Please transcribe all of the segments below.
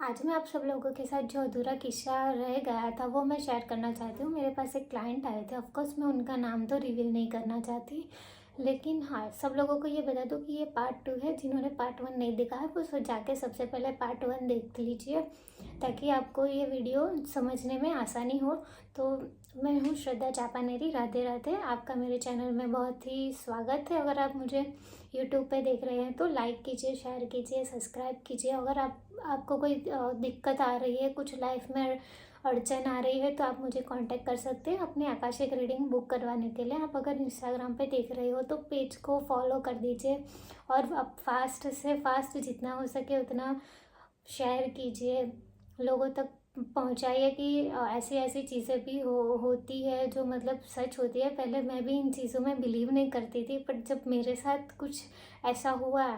आज मैं आप सब लोगों के साथ जो अधूरा किस्सा रह गया था वो मैं शेयर करना चाहती हूँ। मेरे पास एक क्लाइंट आए थे। ऑफ कोर्स मैं उनका नाम तो रिवील नहीं करना चाहती, लेकिन हाँ, सब लोगों को ये बता दूँ कि ये पार्ट 2 है। जिन्होंने पार्ट 1 नहीं देखा है वो जाके सबसे पहले पार्ट 1 देख लीजिए, ताकि आपको ये वीडियो समझने में आसानी हो। तो मैं हूँ श्रद्धा चापानेरी। राधे राधे। आपका मेरे चैनल में बहुत ही स्वागत है। अगर आप मुझे यूट्यूब पे देख रहे हैं तो लाइक कीजिए, शेयर कीजिए, सब्सक्राइब कीजिए। अगर आपको कोई दिक्कत आ रही है, कुछ लाइफ में अड़चन आ रही है, तो आप मुझे कांटेक्ट कर सकते हैं अपनी आकाशिक रीडिंग बुक करवाने के लिए। आप अगर इंस्टाग्राम पे देख रहे हो तो पेज को फॉलो कर दीजिए, और आप फास्ट से फास्ट जितना हो सके उतना शेयर कीजिए, लोगों तक पहुंचाइए कि ऐसी ऐसी चीज़ें भी होती है जो मतलब सच होती है। पहले मैं भी इन चीज़ों में बिलीव नहीं करती थी, पर जब मेरे साथ कुछ ऐसा हुआ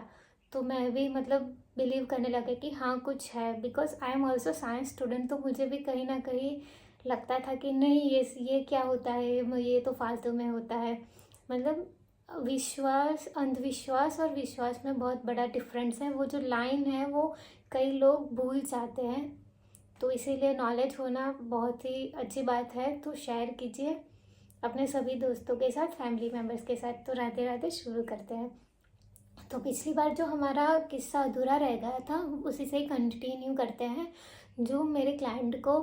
तो मैं भी मतलब बिलीव करने लगे कि हाँ कुछ है। Because I am also science student, तो मुझे भी कहीं ना कहीं लगता था कि नहीं, ये क्या होता है, ये तो फालतू में होता है। मतलब विश्वास, अंधविश्वास और विश्वास में बहुत बड़ा डिफरेंस है। वो जो लाइन है वो कई लोग भूल जाते हैं, तो इसीलिए नॉलेज होना बहुत ही अच्छी बात है। तो शेयर कीजिए अपने सभी दोस्तों के साथ, फैमिली मेम्बर्स के साथ। तो राधे राधे, शुरू करते हैं। तो पिछली बार जो हमारा किस्सा अधूरा रह गया था उसी से ही कंटिन्यू करते हैं। जो मेरे क्लाइंट को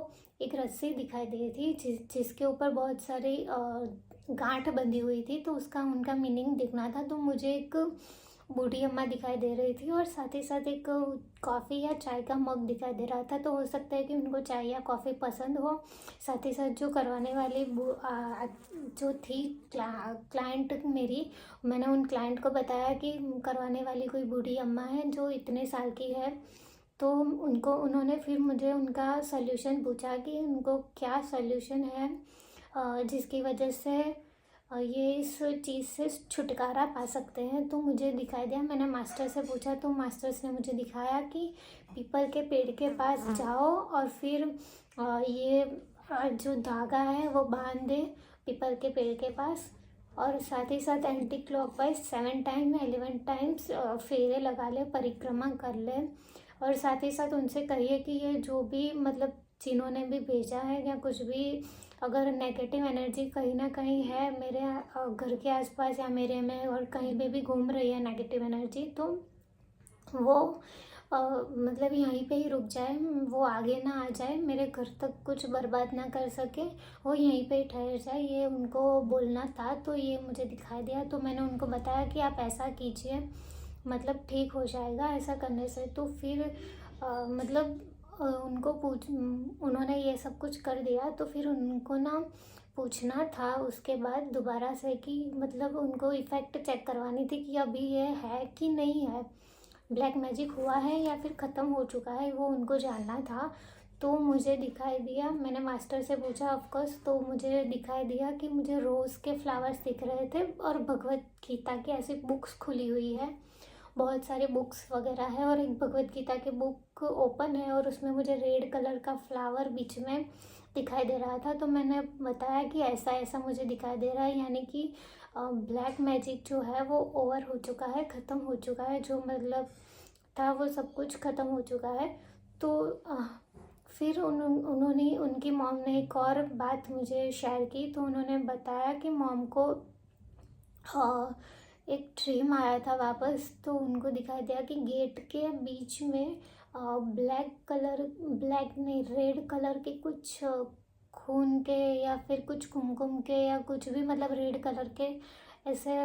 एक रस्सी दिखाई दी थी जिसके ऊपर बहुत सारी गांठ बंधी हुई थी, तो उसका उनका मीनिंग देखना था। तो मुझे एक बूढ़ी अम्मा दिखाई दे रही थी और साथ ही साथ एक कॉफ़ी या चाय का मग दिखाई दे रहा था। तो हो सकता है कि उनको चाय या कॉफ़ी पसंद हो। साथ ही साथ जो करवाने वाली जो थी क्लाइंट मेरी, मैंने उन क्लाइंट को बताया कि करवाने वाली कोई बूढ़ी अम्मा है जो इतने साल की है। तो उन्होंने फिर मुझे उनका सल्यूशन पूछा कि उनको क्या सल्यूशन है जिसकी वजह से ये इस चीज़ से छुटकारा पा सकते हैं। तो मुझे दिखाई दिया, मैंने मास्टर से पूछा तो मास्टर्स ने मुझे दिखाया कि पीपल के पेड़ के पास जाओ और फिर ये जो धागा है वो बांध दे पीपल के पेड़ के पास, और साथ ही साथ एंटी क्लॉकवाइज 7 टाइम या 11 टाइम्स फेरे लगा ले, परिक्रमा कर ले। और साथ ही साथ उनसे कहिए कि ये जो भी मतलब जिन्होंने भी भेजा है या कुछ भी, अगर नेगेटिव एनर्जी कहीं ना कहीं है मेरे घर के आसपास या मेरे में और कहीं पे भी घूम रही है नेगेटिव एनर्जी, तो वो मतलब यहीं पे ही रुक जाए, वो आगे ना आ जाए, मेरे घर तक कुछ बर्बाद ना कर सके, वो यहीं पे ही ठहर जाए। ये उनको बोलना था, तो ये मुझे दिखाई दिया। तो मैंने उनको बताया कि आप ऐसा कीजिए, मतलब ठीक हो जाएगा ऐसा करने से। तो फिर मतलब उनको उन्होंने ये सब कुछ कर दिया। तो फिर उनको ना पूछना था उसके बाद दोबारा से कि मतलब उनको इफ़ेक्ट चेक करवानी थी कि अभी ये है कि नहीं है, ब्लैक मैजिक हुआ है या फिर ख़त्म हो चुका है, वो उनको जानना था। तो मुझे दिखाई दिया, मैंने मास्टर से पूछा ऑफकोर्स, तो मुझे दिखाई दिया कि मुझे रोज़ के फ्लावर्स दिख रहे थे और भगवत गीता की ऐसी बुक्स खुली हुई है, बहुत सारी बुक्स वगैरह है, और एक भगवत गीता की बुक ओपन है और उसमें मुझे रेड कलर का फ्लावर बीच में दिखाई दे रहा था। तो मैंने बताया कि ऐसा ऐसा मुझे दिखाई दे रहा है, यानी कि ब्लैक मैजिक जो है वो ओवर हो चुका है, ख़त्म हो चुका है, जो मतलब था वो सब कुछ ख़त्म हो चुका है। तो फिर उन्होंने उनकी मॉम ने एक और बात मुझे शेयर की। तो उन्होंने बताया कि मॉम को एक ड्रीम आया था वापस। तो उनको दिखाई दिया कि गेट के बीच में ब्लैक कलर, ब्लैक नहीं, रेड कलर के कुछ खून के या फिर कुछ कुमकुम के या कुछ भी, मतलब रेड कलर के ऐसे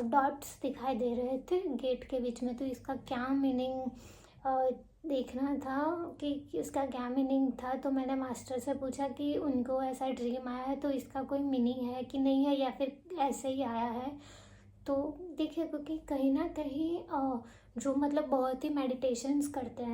डॉट्स दिखाई दे रहे थे गेट के बीच में। तो इसका क्या मीनिंग देखना था कि इसका क्या मीनिंग था। तो मैंने मास्टर से पूछा कि उनको ऐसा ड्रीम आया है तो इसका कोई मीनिंग है कि नहीं है, या फिर ऐसे ही आया है। तो देखिए, क्योंकि कहीं ना कहीं जो मतलब बहुत ही मेडिटेशन करते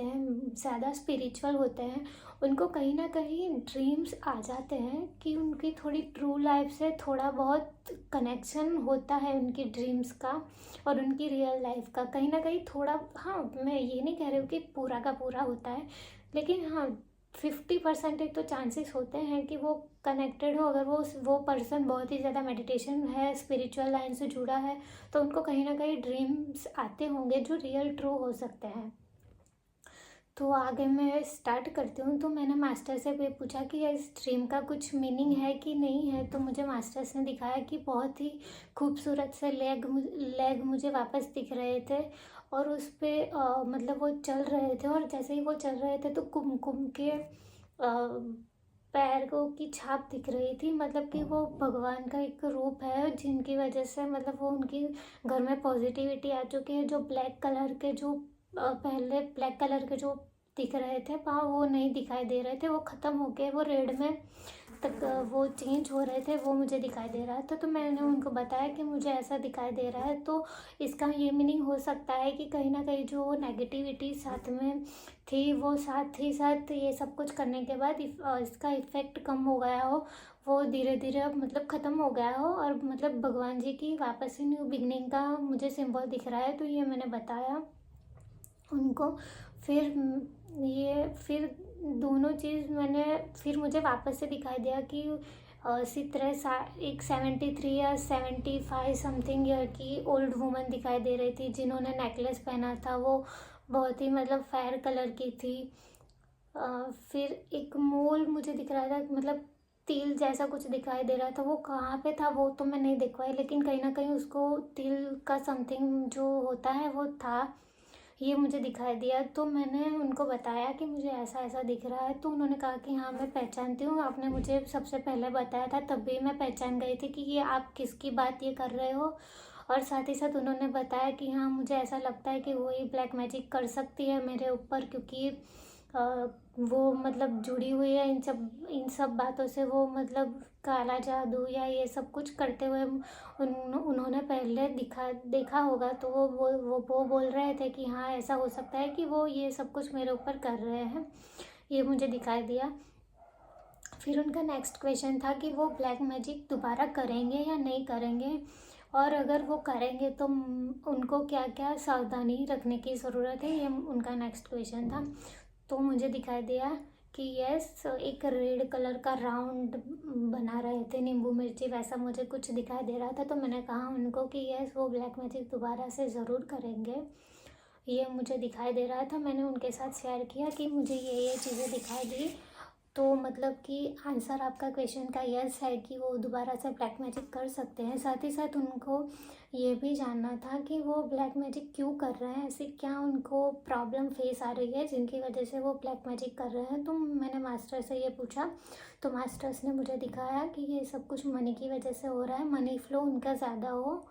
हैं, ज़्यादा स्पिरिचुअल होते हैं, उनको कहीं ना कहीं ड्रीम्स आ जाते हैं कि उनकी थोड़ी ट्रू लाइफ से थोड़ा बहुत कनेक्शन होता है उनकी ड्रीम्स का और उनकी रियल लाइफ का कहीं ना कहीं थोड़ा। हाँ, मैं ये नहीं कह रही हूँ कि पूरा का पूरा होता है, लेकिन हाँ 50% तो चांसेस होते हैं कि वो कनेक्टेड हो। अगर वो पर्सन बहुत ही ज़्यादा मेडिटेशन है, स्पिरिचुअल लाइन से जुड़ा है, तो उनको कहीं ना कहीं ड्रीम्स आते होंगे जो रियल ट्रू हो सकते हैं। तो आगे मैं स्टार्ट करती हूँ। तो मैंने मास्टर से भी पूछा कि इस ड्रीम का कुछ मीनिंग है कि नहीं है। तो मुझे मास्टर्स ने दिखाया कि बहुत ही खूबसूरत से लेग मुझे वापस दिख रहे थे, और उस पे मतलब वो चल रहे थे, और जैसे ही वो चल रहे थे तो कुमकुम के पैर को की छाप दिख रही थी। मतलब कि वो भगवान का एक रूप है, जिनकी वजह से मतलब वो उनकी घर में पॉजिटिविटी आ चुकी है। जो ब्लैक कलर के जो पहले ब्लैक कलर के जो दिख रहे थे पाँव, वो नहीं दिखाई दे रहे थे, वो ख़त्म हो गए, वो रेड में तक वो चेंज हो रहे थे, वो मुझे दिखाई दे रहा था। तो मैंने उनको बताया कि मुझे ऐसा दिखाई दे रहा है, तो इसका ये मीनिंग हो सकता है कि कहीं ना कहीं जो नेगेटिविटी साथ में थी, वो साथ ही साथ ये सब कुछ करने के बाद इसका इफ़ेक्ट कम हो गया हो, वो धीरे धीरे अब मतलब ख़त्म हो गया हो, और मतलब भगवान जी की वापस से न्यू बिगनिंग का मुझे सिंबल दिख रहा है। तो ये मैंने बताया उनको। फिर फिर दोनों चीज़ मैंने, फिर मुझे वापस से दिखाई दिया कि इसी तरह एक 73 या 75 समथिंग ईयर की ओल्ड वुमन दिखाई दे रही थी, जिन्होंने नेकलेस पहना था, वो बहुत ही मतलब फेयर कलर की थी। फिर एक मोल मुझे दिख रहा था, मतलब तिल जैसा कुछ दिखाई दे रहा था, वो कहाँ पे था वो तो मैं नहीं देख पाई, लेकिन कहीं ना कहीं उसको तिल का समथिंग जो होता है वो था, ये मुझे दिखाई दिया। तो मैंने उनको बताया कि मुझे ऐसा ऐसा दिख रहा है। तो उन्होंने कहा कि हाँ मैं पहचानती हूँ, आपने मुझे सबसे पहले बताया था, तब भी मैं पहचान गई थी कि ये आप किसकी बात ये कर रहे हो। और साथ ही साथ उन्होंने बताया कि हाँ मुझे ऐसा लगता है कि वही ब्लैक मैजिक कर सकती है मेरे ऊपर, क्योंकि वो मतलब जुड़ी हुई है इन सब बातों से। वो मतलब काला जादू या ये सब कुछ करते हुए उन्होंने पहले देखा होगा। तो वो बोल रहे थे कि हाँ ऐसा हो सकता है कि वो ये सब कुछ मेरे ऊपर कर रहे हैं, ये मुझे दिखाई दिया। फिर उनका नेक्स्ट क्वेश्चन था कि वो ब्लैक मैजिक दोबारा करेंगे या नहीं करेंगे, और अगर वो करेंगे तो उनको क्या क्या सावधानी रखने की ज़रूरत है, ये उनका नेक्स्ट क्वेश्चन था। तो मुझे दिखाई दिया कि यस, एक रेड कलर का राउंड बना रहे थे नींबू मिर्ची, वैसा मुझे कुछ दिखाई दे रहा था। तो मैंने कहा उनको कि यस वो ब्लैक मैजिक दोबारा से ज़रूर करेंगे, ये मुझे दिखाई दे रहा था। मैंने उनके साथ शेयर किया कि मुझे ये चीज़ें दिखाई दी। तो मतलब कि आंसर आपका क्वेश्चन का यस है कि वो दोबारा से ब्लैक मैजिक कर सकते हैं। साथ ही साथ उनको ये भी जानना था कि वो ब्लैक मैजिक क्यों कर रहे हैं, ऐसी क्या उनको प्रॉब्लम फेस आ रही है जिनकी वजह से वो ब्लैक मैजिक कर रहे हैं। तो मैंने मास्टर से ये पूछा, तो मास्टर्स ने मुझे दिखाया कि ये सब कुछ मनी की वजह से हो रहा है, मनी फ्लो उनका ज़्यादा हो,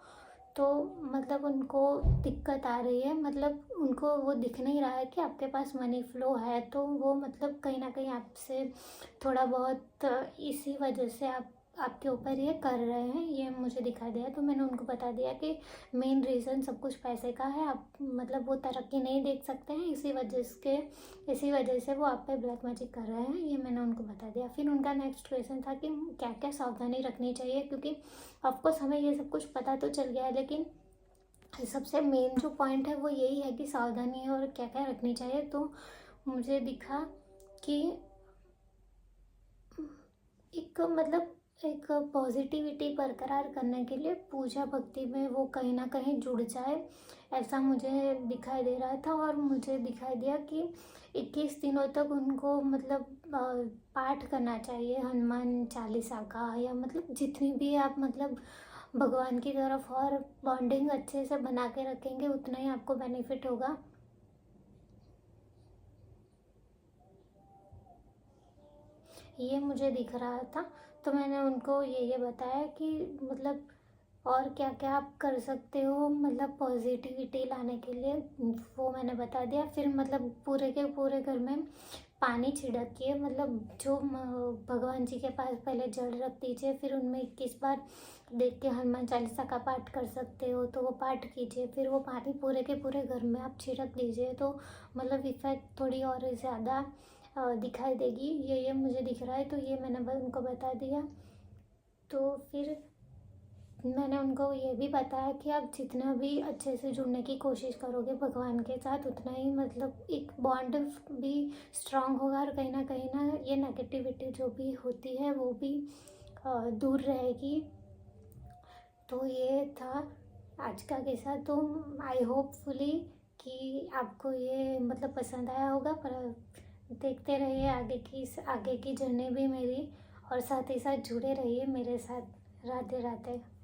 तो मतलब उनको दिक्कत आ रही है। मतलब उनको वो दिख नहीं रहा है कि आपके पास मनी फ्लो है, तो वो मतलब कहीं ना कहीं आपसे थोड़ा बहुत इसी वजह से आपके ऊपर ये कर रहे हैं, ये मुझे दिखा दिया। तो मैंने उनको बता दिया कि मेन रीज़न सब कुछ पैसे का है, आप मतलब वो तरक्की नहीं देख सकते हैं, इसी वजह से वो आप पे ब्लैक मैजिक कर रहे हैं, ये मैंने उनको बता दिया। फिर उनका नेक्स्ट क्वेश्चन था कि क्या क्या सावधानी रखनी चाहिए, क्योंकि ऑफकोर्स हमें ये सब कुछ पता तो चल गया है, लेकिन सबसे मेन जो पॉइंट है वो यही है कि सावधानी और क्या क्या रखनी चाहिए। तो मुझे दिखा कि एक पॉजिटिविटी बरकरार करने के लिए पूजा भक्ति में वो कहीं ना कहीं जुड़ जाए, ऐसा मुझे दिखाई दे रहा था। और मुझे दिखाई दिया कि 21 दिनों तक उनको मतलब पाठ करना चाहिए हनुमान चालीसा का, या मतलब जितनी भी आप मतलब भगवान की तरफ और बॉन्डिंग अच्छे से बना के रखेंगे, उतना ही आपको बेनिफिट होगा। ये मुझे दिख रहा था। तो मैंने उनको ये बताया कि मतलब और क्या क्या आप कर सकते हो मतलब पॉजिटिविटी लाने के लिए, वो मैंने बता दिया। फिर मतलब पूरे के पूरे घर में पानी छिड़किए, मतलब जो भगवान जी के पास पहले जल रख दीजिए, फिर उनमें 21 बार देख के हनुमान चालीसा का पाठ कर सकते हो तो वो पाठ कीजिए, फिर वो पानी पूरे के पूरे घर में आप छिड़क दीजिए, तो मतलब इफ़ेक्ट थोड़ी और ज़्यादा दिखाई देगी। ये मुझे दिख रहा है, तो ये मैंने उनको बता दिया। तो फिर मैंने उनको ये भी बताया कि आप जितना भी अच्छे से जुड़ने की कोशिश करोगे भगवान के साथ, उतना ही मतलब एक बॉन्ड भी स्ट्रांग होगा, और कहीं ना ये नेगेटिविटी जो भी होती है वो भी दूर रहेगी। तो ये था आज का किस्सा। तो आई होपफुली कि आपको ये मतलब पसंद आया होगा। पर देखते रहिए आगे की जर्नी भी मेरी, और साथ ही साथ जुड़े रहिए मेरे साथ। राधे राधे।